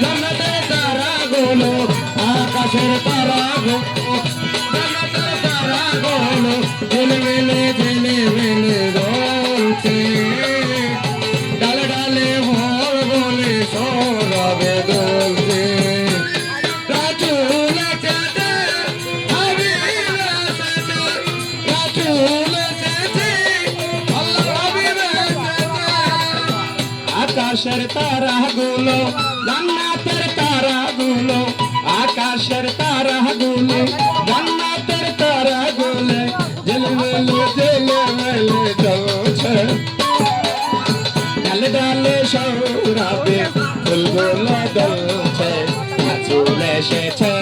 জান্নাতের তারাগুলো আকাশের তারাগুলো জান্নাতের তারাগুলো ঝিলমিলে ঝিলমিলে জ্বলছে ডালে ডালে ভোর বলে সৌরভে দুলছে রাসূল এসেছে হাবিব এসেছে রাসূল এসেছে আল্লাহর হাবিব এসেছে আকাশের তারাগুলো জান্নাতের তারাগুলো আকাশের তারাগুলো জান্নাতের তারাগুলো ঝিলমিলে ঝিলমিলে জ্বলছে ডালে ডালে সৌরভে ফুলগুলো দুলছে রাসূল এসেছে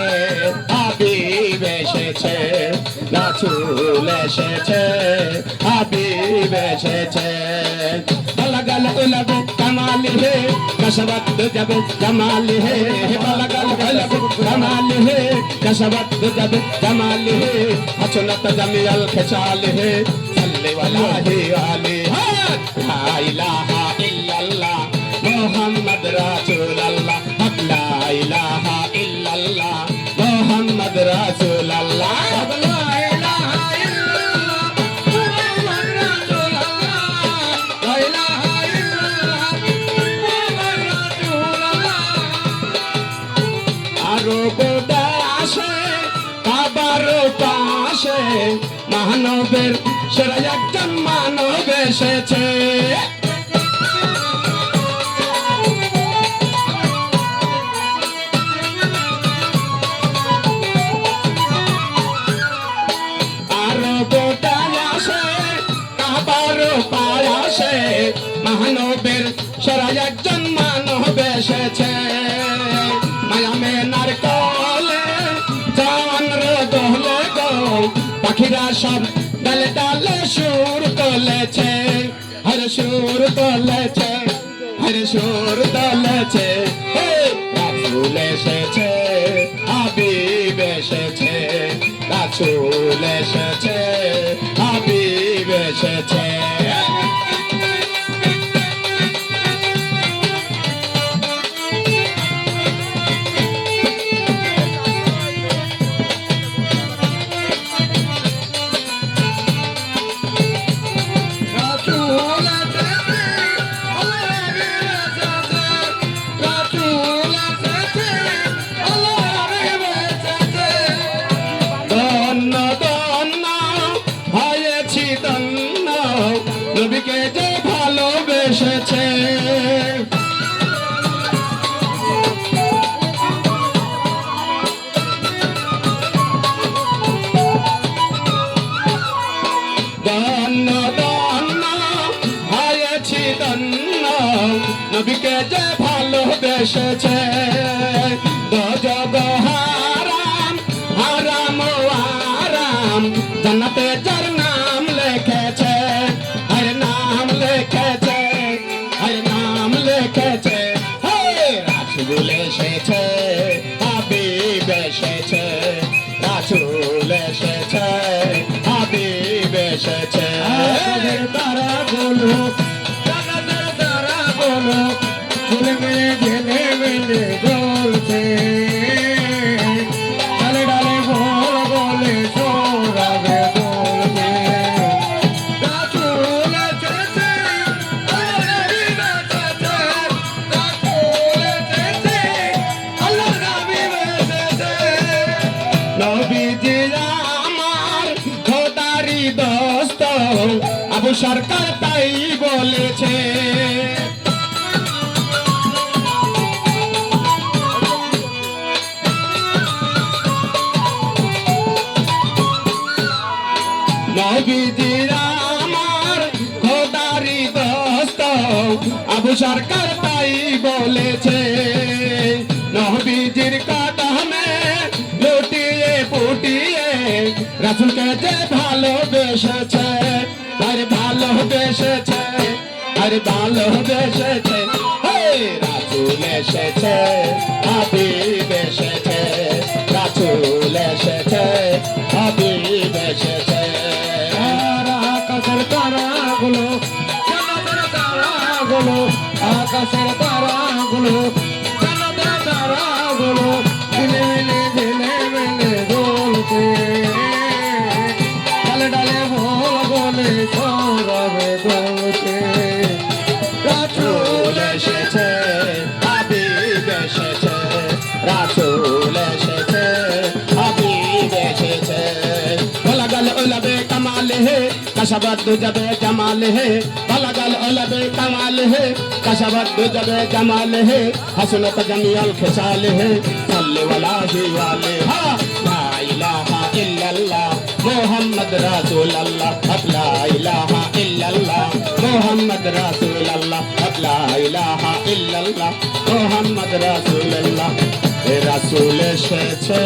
হাবিব এসেছে রাসূল এসেছে হাবিব এসেছে बलगल उलब कमाल है कसवत जब जमाल है बलगल उलब कमाल है कसवत जब जमाल है हसनत जमील खचाल है सल्ले वाला है आले ला इलाहा इल्लल्लाह मुहम्मद रसूल अल्लाह ला इलाहा इल्लल्लाह मुहम्मद रसूल अल्लाह মানবের সেরা একজন মানব এসেছে আরো গোটায় আসে কাবারও পায় আসে মানবের সেরা একজন মানব এসেছে মায়ামে নারকলে জানর দোলে গো পাখিরা সব ডালে ডালে সুর তোলেছে হর সুর তোলেছে হর সুর তোলেছে রাসূল এসেছে হাবিব এসেছে রাসূল এসেছে হাবিব এসেছে নবীকে যে ভালোবেসেছে ধন্য ধন্য হয়েছি ধন্য নবীকে যে ভালোবেসেছে দোজখ হারাম হারাম ও আরাম জান্নাতে যার নাম লিখেছে রাসূল এসেছে হাবিব এসেছে রাসূল এসেছে হাবিব এসেছে আকাশের তারাগুলো জান্নাতের তারাগুলো ঝিলমিলে ঝিলমিলে জ্বলছে ডালে ডালে ভোর বলে সৌরভে দুলছে রাসূল এসেছে নবীজি আমার খোদারি দোস্ত আবু সরকার তাই বলেছে নবীজি আমার খোদারি দোস্ত আবু সরকার তাই বলেছে নবীজির কদমে লুটিয়ে পুটিয়ে রাসূলকে যে ভালোবেসেছে আরে ভালোবেসেছে আরে ভালোবেসেছে রাসূল এসেছে হাবিব এসেছে রাসূল এসেছে হাবিব এসেছে আকাশের তারাগুলো জান্নাতের তারাগুলো আকাশের তারাগুলো कशबद्दु जबे जमाल है बलगल उलबे कमाल है कशबद्दु जबे जमाल है हसनत जमील खिसाल है सल्ले वाला ही वाले हा ला इलाहा इल्लल्लाह मोहम्मद रसूल अल्लाह ला इलाहा इल्लल्लाह मोहम्मद रसूल अल्लाह ला इलाहा इल्लल्लाह मोहम्मद रसूल अल्लाह ए रसूल এসেছে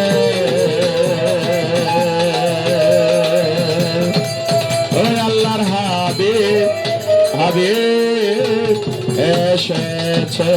ও আল্লাহর হাবিব হাবিব এসেছে